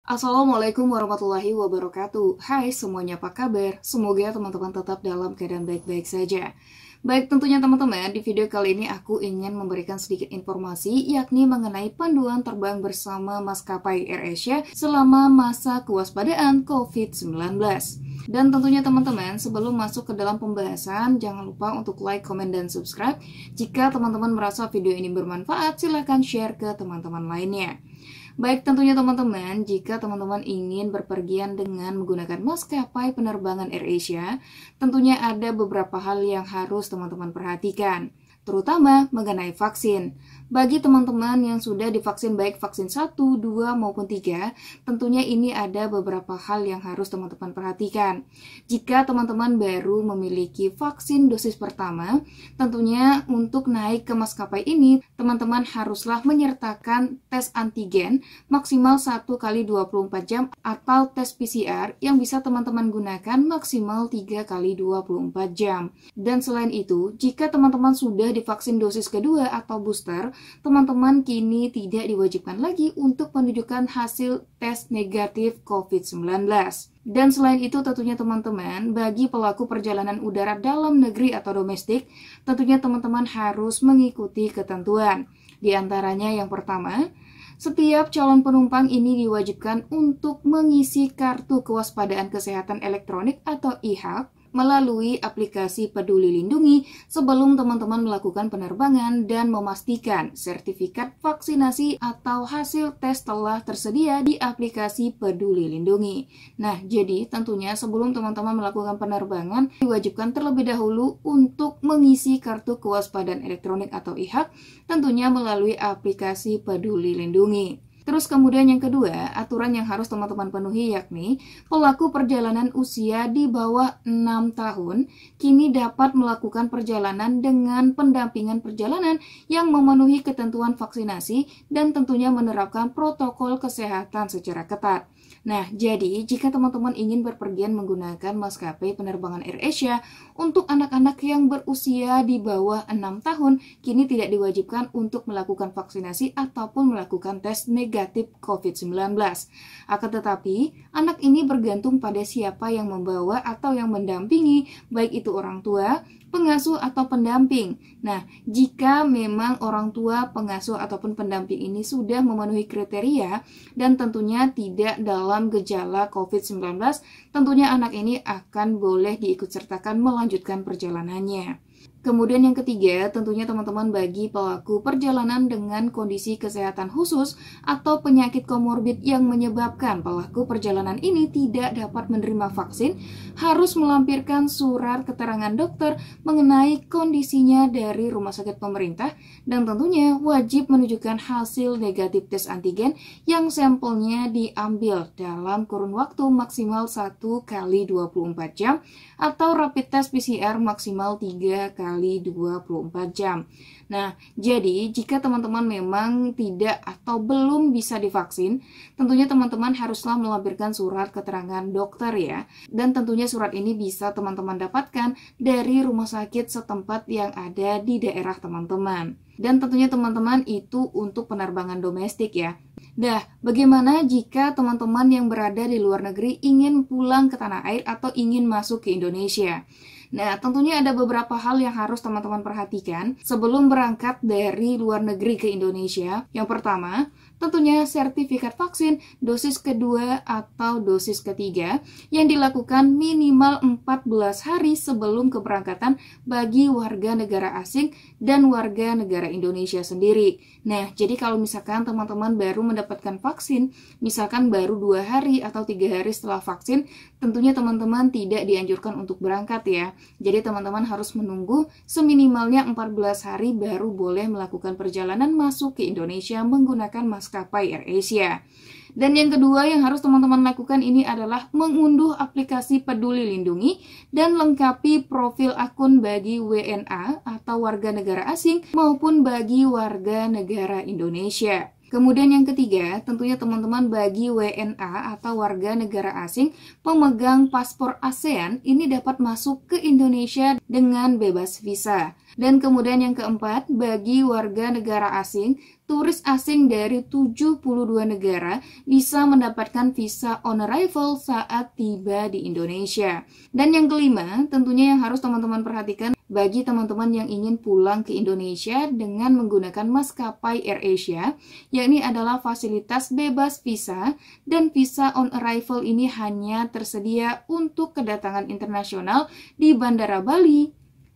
Assalamualaikum warahmatullahi wabarakatuh. Hai semuanya, apa kabar? Semoga teman-teman tetap dalam keadaan baik-baik saja. Baik, tentunya teman-teman, di video kali ini aku ingin memberikan sedikit informasi, yakni mengenai panduan terbang bersama maskapai AirAsia selama masa kewaspadaan COVID-19. Dan tentunya teman-teman, sebelum masuk ke dalam pembahasan, jangan lupa untuk like, komen, dan subscribe. Jika teman-teman merasa video ini bermanfaat, silahkan share ke teman-teman lainnya. Baik, tentunya teman-teman, jika teman-teman ingin berpergian dengan menggunakan maskapai penerbangan AirAsia, tentunya ada beberapa hal yang harus teman-teman perhatikan, terutama mengenai vaksin. Bagi teman-teman yang sudah divaksin baik vaksin 1, 2, maupun 3, tentunya ini ada beberapa hal yang harus teman-teman perhatikan. Jika teman-teman baru memiliki vaksin dosis pertama, tentunya untuk naik ke maskapai ini, teman-teman haruslah menyertakan tes antigen maksimal 1 kali 24 jam atau tes PCR yang bisa teman-teman gunakan maksimal 3 kali 24 jam. Dan selain itu, jika teman-teman sudah divaksin dosis kedua atau booster, teman-teman kini tidak diwajibkan lagi untuk menunjukkan hasil tes negatif COVID-19. Dan selain itu tentunya teman-teman, bagi pelaku perjalanan udara dalam negeri atau domestik, tentunya teman-teman harus mengikuti ketentuan. Di antaranya yang pertama, setiap calon penumpang ini diwajibkan untuk mengisi kartu kewaspadaan kesehatan elektronik atau e-Health melalui aplikasi Peduli Lindungi sebelum teman-teman melakukan penerbangan dan memastikan sertifikat vaksinasi atau hasil tes telah tersedia di aplikasi Peduli Lindungi. Nah, jadi tentunya sebelum teman-teman melakukan penerbangan, diwajibkan terlebih dahulu untuk mengisi kartu kewaspadaan elektronik atau e-Health, tentunya melalui aplikasi Peduli Lindungi. Terus kemudian yang kedua, aturan yang harus teman-teman penuhi yakni pelaku perjalanan usia di bawah 6 tahun kini dapat melakukan perjalanan dengan pendampingan perjalanan yang memenuhi ketentuan vaksinasi dan tentunya menerapkan protokol kesehatan secara ketat. Nah, jadi jika teman-teman ingin berpergian menggunakan maskapai penerbangan AirAsia untuk anak-anak yang berusia di bawah 6 tahun, kini tidak diwajibkan untuk melakukan vaksinasi ataupun melakukan tes negatif COVID-19. Akan tetapi, anak ini bergantung pada siapa yang membawa atau yang mendampingi, baik itu orang tua, pengasuh atau pendamping. Nah, jika memang orang tua, pengasuh ataupun pendamping ini sudah memenuhi kriteria dan tentunya tidak dalam gejala COVID-19, tentunya anak ini akan boleh diikutsertakan melanjutkan perjalanannya. Kemudian yang ketiga, tentunya teman-teman bagi pelaku perjalanan dengan kondisi kesehatan khusus atau penyakit komorbid yang menyebabkan pelaku perjalanan ini tidak dapat menerima vaksin, harus melampirkan surat keterangan dokter mengenai kondisinya dari rumah sakit pemerintah dan tentunya wajib menunjukkan hasil negatif tes antigen yang sampelnya diambil dalam kurun waktu maksimal 1 kali 24 jam atau rapid test PCR maksimal 3 kali 24 jam. Nah, jadi jika teman-teman memang tidak atau belum bisa divaksin, tentunya teman-teman haruslah melampirkan surat keterangan dokter ya. Dan tentunya surat ini bisa teman-teman dapatkan dari rumah sakit setempat yang ada di daerah teman-teman. Dan tentunya teman-teman itu untuk penerbangan domestik ya. Nah, bagaimana jika teman-teman yang berada di luar negeri ingin pulang ke tanah air atau ingin masuk ke Indonesia? Nah, tentunya ada beberapa hal yang harus teman-teman perhatikan sebelum berangkat dari luar negeri ke Indonesia. Yang pertama, tentunya sertifikat vaksin dosis kedua atau dosis ketiga yang dilakukan minimal 14 hari sebelum keberangkatan bagi warga negara asing dan warga negara Indonesia sendiri. Nah, jadi kalau misalkan teman-teman baru mendapatkan vaksin, misalkan baru 2 hari atau 3 hari setelah vaksin, tentunya teman-teman tidak dianjurkan untuk berangkat ya. Jadi teman-teman harus menunggu seminimalnya 14 hari baru boleh melakukan perjalanan masuk ke Indonesia menggunakan maskapai AirAsia. Dan yang kedua yang harus teman-teman lakukan ini adalah mengunduh aplikasi Peduli Lindungi dan lengkapi profil akun bagi WNA atau warga negara asing maupun bagi warga negara Indonesia. Kemudian yang ketiga, tentunya teman-teman bagi WNA atau warga negara asing pemegang paspor ASEAN ini dapat masuk ke Indonesia dengan bebas visa. Dan kemudian yang keempat, bagi warga negara asing, turis asing dari 72 negara bisa mendapatkan visa on arrival saat tiba di Indonesia. Dan yang kelima, tentunya yang harus teman-teman perhatikan bagi teman-teman yang ingin pulang ke Indonesia dengan menggunakan maskapai AirAsia, yakni adalah fasilitas bebas visa, dan visa on arrival ini hanya tersedia untuk kedatangan internasional di Bandara Bali,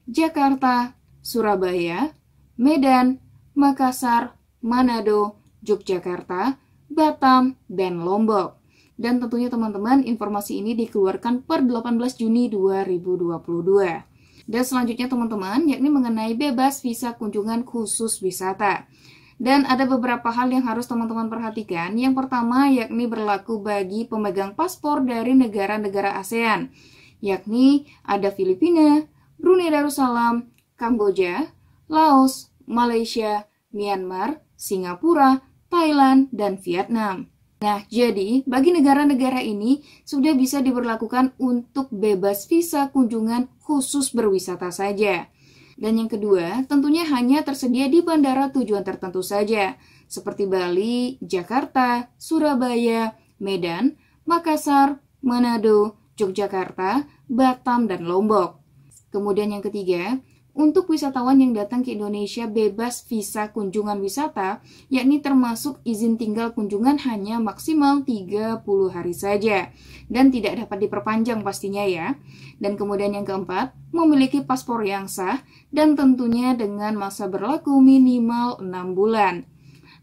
Jakarta, Surabaya, Medan, Makassar, Manado, Yogyakarta, Batam, dan Lombok. Dan tentunya teman-teman, informasi ini dikeluarkan per 18 Juni 2022. Dan selanjutnya teman-teman, yakni mengenai bebas visa kunjungan khusus wisata. Dan ada beberapa hal yang harus teman-teman perhatikan. Yang pertama, yakni berlaku bagi pemegang paspor dari negara-negara ASEAN, yakni ada Filipina, Brunei Darussalam, Kamboja, Laos, Malaysia, Myanmar, Singapura, Thailand, dan Vietnam. Nah, jadi bagi negara-negara ini sudah bisa diberlakukan untuk bebas visa kunjungan khusus berwisata saja. Dan yang kedua, tentunya hanya tersedia di bandara tujuan tertentu saja, seperti Bali, Jakarta, Surabaya, Medan, Makassar, Manado, Yogyakarta, Batam, dan Lombok. Kemudian yang ketiga, untuk wisatawan yang datang ke Indonesia bebas visa kunjungan wisata, yakni termasuk izin tinggal kunjungan hanya maksimal 30 hari saja, dan tidak dapat diperpanjang pastinya ya. Dan kemudian yang keempat, memiliki paspor yang sah, dan tentunya dengan masa berlaku minimal 6 bulan.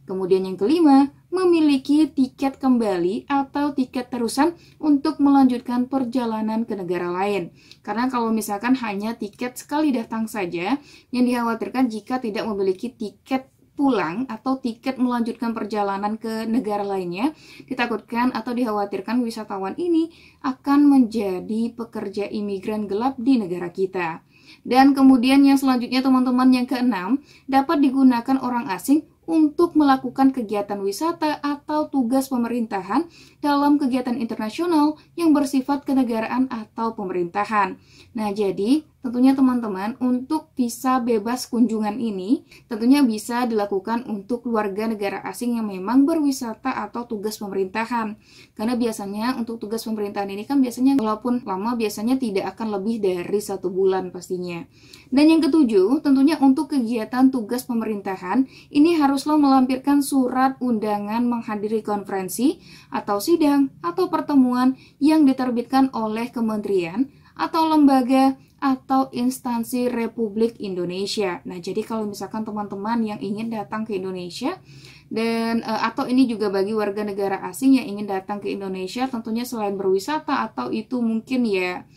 Kemudian yang kelima, memiliki tiket kembali atau tiket terusan untuk melanjutkan perjalanan ke negara lain. Karena kalau misalkan hanya tiket sekali datang saja, yang dikhawatirkan jika tidak memiliki tiket pulang atau tiket melanjutkan perjalanan ke negara lainnya, ditakutkan atau dikhawatirkan wisatawan ini akan menjadi pekerja imigran gelap di negara kita. Dan kemudian yang selanjutnya teman-teman, yang keenam, dapat digunakan orang asing untuk melakukan kegiatan wisata atau tugas pemerintahan dalam kegiatan internasional yang bersifat kenegaraan atau pemerintahan. Nah, jadi tentunya teman-teman, untuk visa bebas kunjungan ini tentunya bisa dilakukan untuk warga negara asing yang memang berwisata atau tugas pemerintahan. Karena biasanya untuk tugas pemerintahan ini kan biasanya walaupun lama, biasanya tidak akan lebih dari 1 bulan pastinya. Dan yang ketujuh, tentunya untuk kegiatan tugas pemerintahan ini haruslah melampirkan surat undangan menghadiri konferensi atau sidang atau pertemuan yang diterbitkan oleh kementerian atau lembaga atau instansi Republik Indonesia. Nah, jadi kalau misalkan teman-teman yang ingin datang ke Indonesia dan atau ini juga bagi warga negara asing yang ingin datang ke Indonesia, tentunya selain berwisata atau itu mungkin ya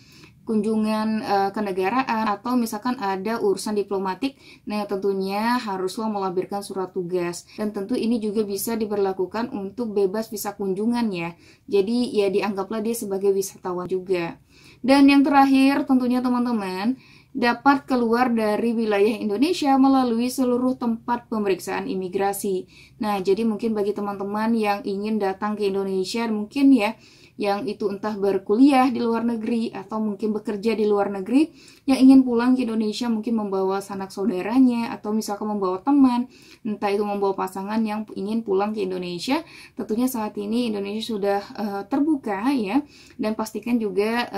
kunjungan kenegaraan atau misalkan ada urusan diplomatik, nah tentunya haruslah melampirkan surat tugas. Dan tentu ini juga bisa diberlakukan untuk bebas visa kunjungan ya. Jadi ya dianggaplah dia sebagai wisatawan juga. Dan yang terakhir tentunya teman-teman, dapat keluar dari wilayah Indonesia melalui seluruh tempat pemeriksaan imigrasi. Nah, jadi mungkin bagi teman-teman yang ingin datang ke Indonesia, mungkin ya, yang itu entah berkuliah di luar negeri atau mungkin bekerja di luar negeri, yang ingin pulang ke Indonesia mungkin membawa sanak saudaranya atau misalkan membawa teman, entah itu membawa pasangan yang ingin pulang ke Indonesia. Tentunya saat ini Indonesia sudah terbuka ya, dan pastikan juga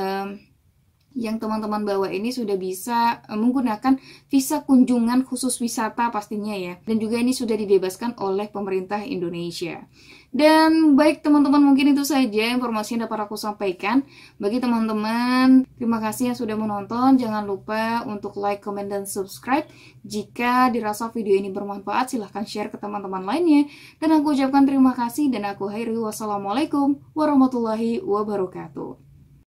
yang teman-teman bawa ini sudah bisa menggunakan visa kunjungan khusus wisata pastinya ya. Dan juga ini sudah dibebaskan oleh pemerintah Indonesia. Dan baik teman-teman, mungkin itu saja informasi yang dapat aku sampaikan. Bagi teman-teman, terima kasih yang sudah menonton. Jangan lupa untuk like, comment, dan subscribe. Jika dirasa video ini bermanfaat, silahkan share ke teman-teman lainnya. Dan aku ucapkan terima kasih dan aku akhiri. Wassalamualaikum warahmatullahi wabarakatuh.